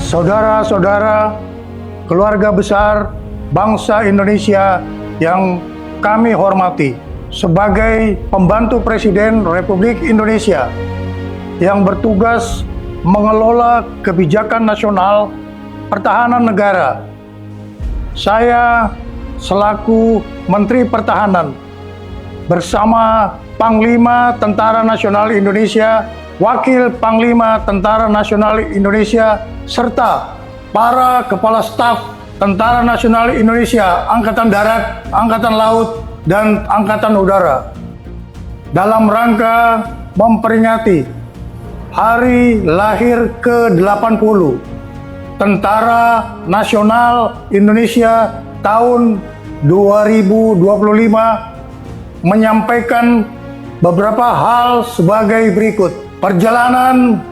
saudara-saudara, keluarga besar bangsa Indonesia yang kami hormati, sebagai pembantu Presiden Republik Indonesia yang bertugas mengelola kebijakan nasional pertahanan negara, saya selaku Menteri Pertahanan bersama Panglima Tentara Nasional Indonesia, Wakil Panglima Tentara Nasional Indonesia, serta para Kepala Staf Tentara Nasional Indonesia, Angkatan Darat, Angkatan Laut, dan Angkatan Udara, dalam rangka memperingati Hari Lahir ke-80 Tentara Nasional Indonesia tahun 2025, menyampaikan beberapa hal sebagai berikut. Perjalanan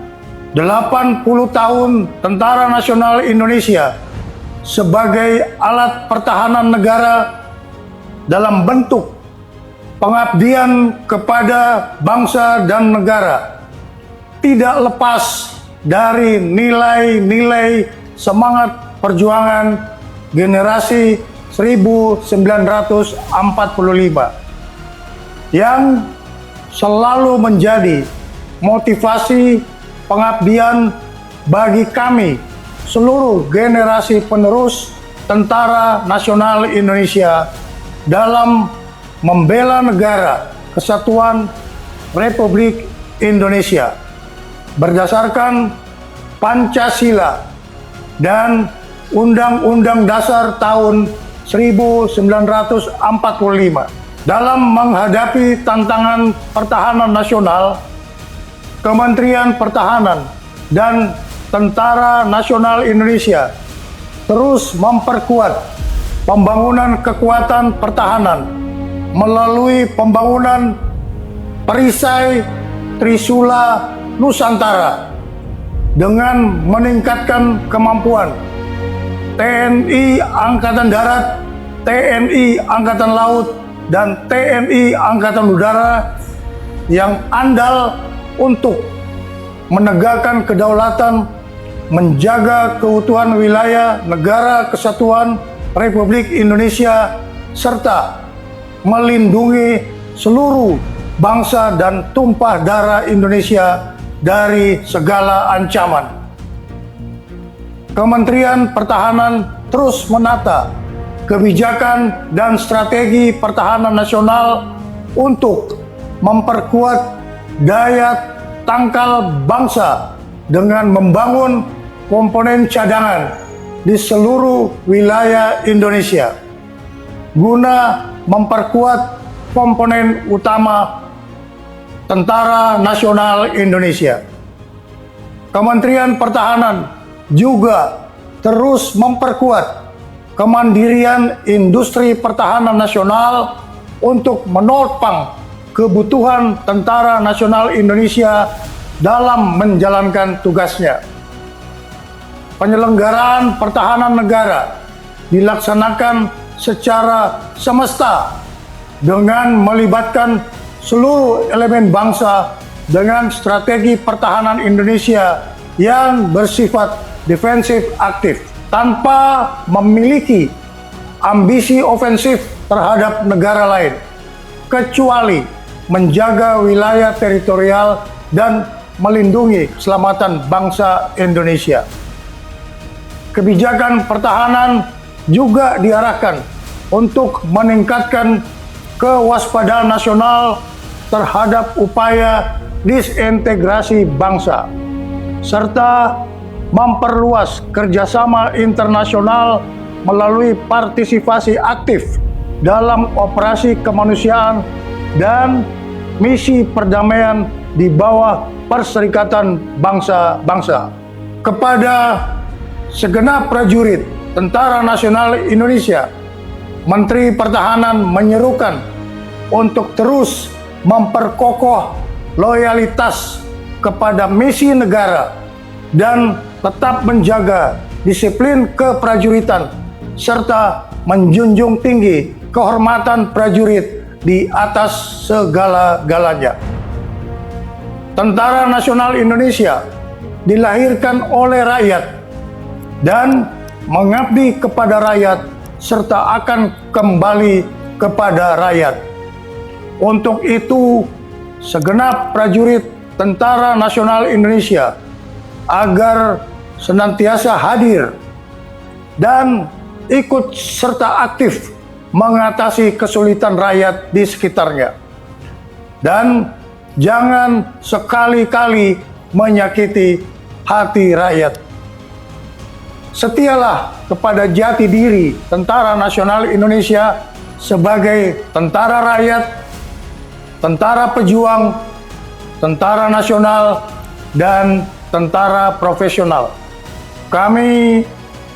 80 tahun Tentara Nasional Indonesia sebagai alat pertahanan negara dalam bentuk pengabdian kepada bangsa dan negara tidak lepas dari nilai-nilai semangat perjuangan generasi 1945 yang selalu menjadi motivasi pengabdian bagi kami seluruh generasi penerus Tentara Nasional Indonesia dalam membela negara kesatuan Republik Indonesia berdasarkan Pancasila dan Undang-Undang Dasar tahun 1945. Dalam menghadapi tantangan pertahanan nasional, Kementerian Pertahanan dan Tentara Nasional Indonesia terus memperkuat pembangunan kekuatan pertahanan melalui pembangunan perisai Trisula Nusantara dengan meningkatkan kemampuan TNI Angkatan Darat, TNI Angkatan Laut, dan TNI Angkatan Udara yang andal untuk menegakkan kedaulatan, menjaga keutuhan wilayah negara kesatuan Republik Indonesia, serta melindungi seluruh bangsa dan tumpah darah Indonesia dari segala ancaman. Kementerian Pertahanan terus menata kebijakan dan strategi pertahanan nasional untuk memperkuat daya tangkal bangsa dengan membangun komponen cadangan di seluruh wilayah Indonesia guna memperkuat komponen utama Tentara Nasional Indonesia. Kementerian Pertahanan juga terus memperkuat kemandirian industri pertahanan nasional untuk menopang kebutuhan Tentara Nasional Indonesia dalam menjalankan tugasnya. Penyelenggaraan pertahanan negara dilaksanakan secara semesta dengan melibatkan seluruh elemen bangsa dengan strategi pertahanan Indonesia yang bersifat defensif aktif, tanpa memiliki ambisi ofensif terhadap negara lain, kecuali menjaga wilayah teritorial dan melindungi keselamatan bangsa Indonesia. Kebijakan pertahanan juga diarahkan untuk meningkatkan kewaspadaan nasional terhadap upaya disintegrasi bangsa, serta memperluas kerjasama internasional melalui partisipasi aktif dalam operasi kemanusiaan dan misi perdamaian di bawah Perserikatan Bangsa-Bangsa. Kepada segenap prajurit Tentara Nasional Indonesia, Menteri Pertahanan menyerukan untuk terus memperkokoh loyalitas kepada misi negara dan tetap menjaga disiplin keprajuritan serta menjunjung tinggi kehormatan prajurit di atas segala-galanya. Tentara Nasional Indonesia dilahirkan oleh rakyat dan mengabdi kepada rakyat serta akan kembali kepada rakyat. Untuk itu, segenap prajurit Tentara Nasional Indonesia agar senantiasa hadir dan ikut serta aktif mengatasi kesulitan rakyat di sekitarnya. Dan jangan sekali-kali menyakiti hati rakyat. Setialah kepada jati diri Tentara Nasional Indonesia sebagai tentara rakyat, tentara pejuang, tentara nasional, dan tentara profesional. Kami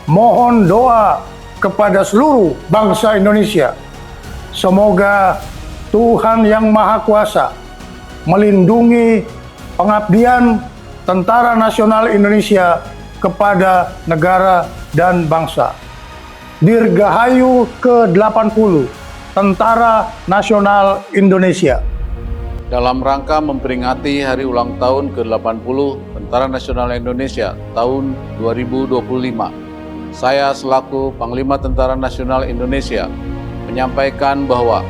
mohon doa kepada seluruh bangsa Indonesia. Semoga Tuhan Yang Maha Kuasa melindungi pengabdian Tentara Nasional Indonesia kepada negara dan bangsa. Dirgahayu ke-80 Tentara Nasional Indonesia. Dalam rangka memperingati hari ulang tahun ke-80 Tentara Nasional Indonesia tahun 2025, saya selaku Panglima Tentara Nasional Indonesia menyampaikan bahwa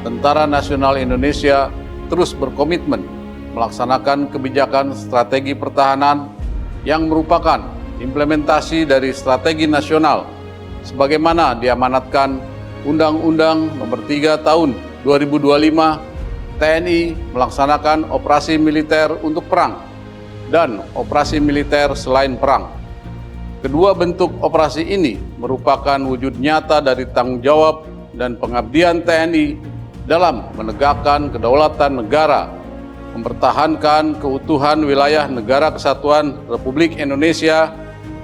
Tentara Nasional Indonesia terus berkomitmen melaksanakan kebijakan strategi pertahanan yang merupakan implementasi dari strategi nasional sebagaimana diamanatkan Undang-Undang Nomor 3 Tahun 2025 TNI melaksanakan operasi militer untuk perang dan operasi militer selain perang. Kedua bentuk operasi ini merupakan wujud nyata dari tanggung jawab dan pengabdian TNI dalam menegakkan kedaulatan negara, mempertahankan keutuhan wilayah Negara Kesatuan Republik Indonesia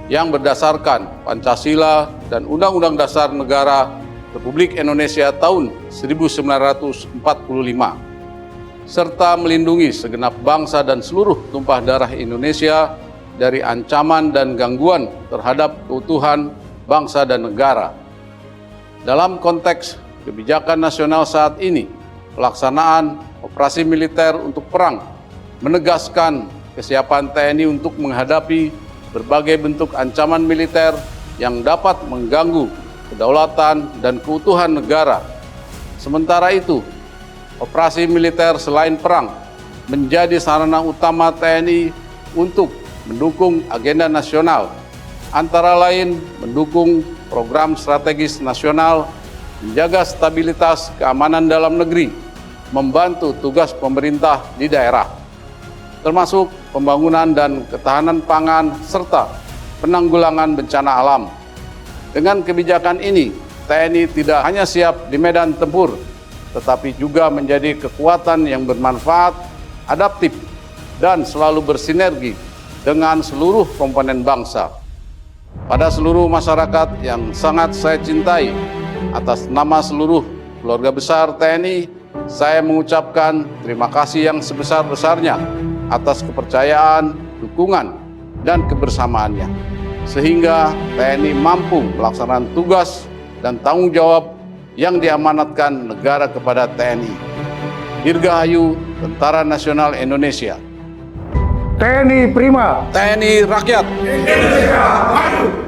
yang berdasarkan Pancasila dan Undang-Undang Dasar Negara Republik Indonesia tahun 1945. Serta melindungi segenap bangsa dan seluruh tumpah darah Indonesia dari ancaman dan gangguan terhadap keutuhan bangsa dan negara. Dalam konteks kebijakan nasional saat ini, pelaksanaan operasi militer untuk perang menegaskan kesiapan TNI untuk menghadapi berbagai bentuk ancaman militer yang dapat mengganggu kedaulatan dan keutuhan negara. Sementara itu, operasi militer selain perang menjadi sarana utama TNI untuk mendukung agenda nasional, antara lain mendukung program strategis nasional, menjaga stabilitas keamanan dalam negeri, membantu tugas pemerintah di daerah, termasuk pembangunan dan ketahanan pangan serta penanggulangan bencana alam. Dengan kebijakan ini, TNI tidak hanya siap di medan tempur, tetapi juga menjadi kekuatan yang bermanfaat, adaptif, dan selalu bersinergi dengan seluruh komponen bangsa. Pada seluruh masyarakat yang sangat saya cintai, atas nama seluruh keluarga besar TNI, saya mengucapkan terima kasih yang sebesar-besarnya atas kepercayaan, dukungan, dan kebersamaannya, sehingga TNI mampu melaksanakan tugas dan tanggung jawab yang diamanatkan negara kepada TNI. Dirgahayu Tentara Nasional Indonesia. TNI Prima. TNI Rakyat. Indonesia Maju.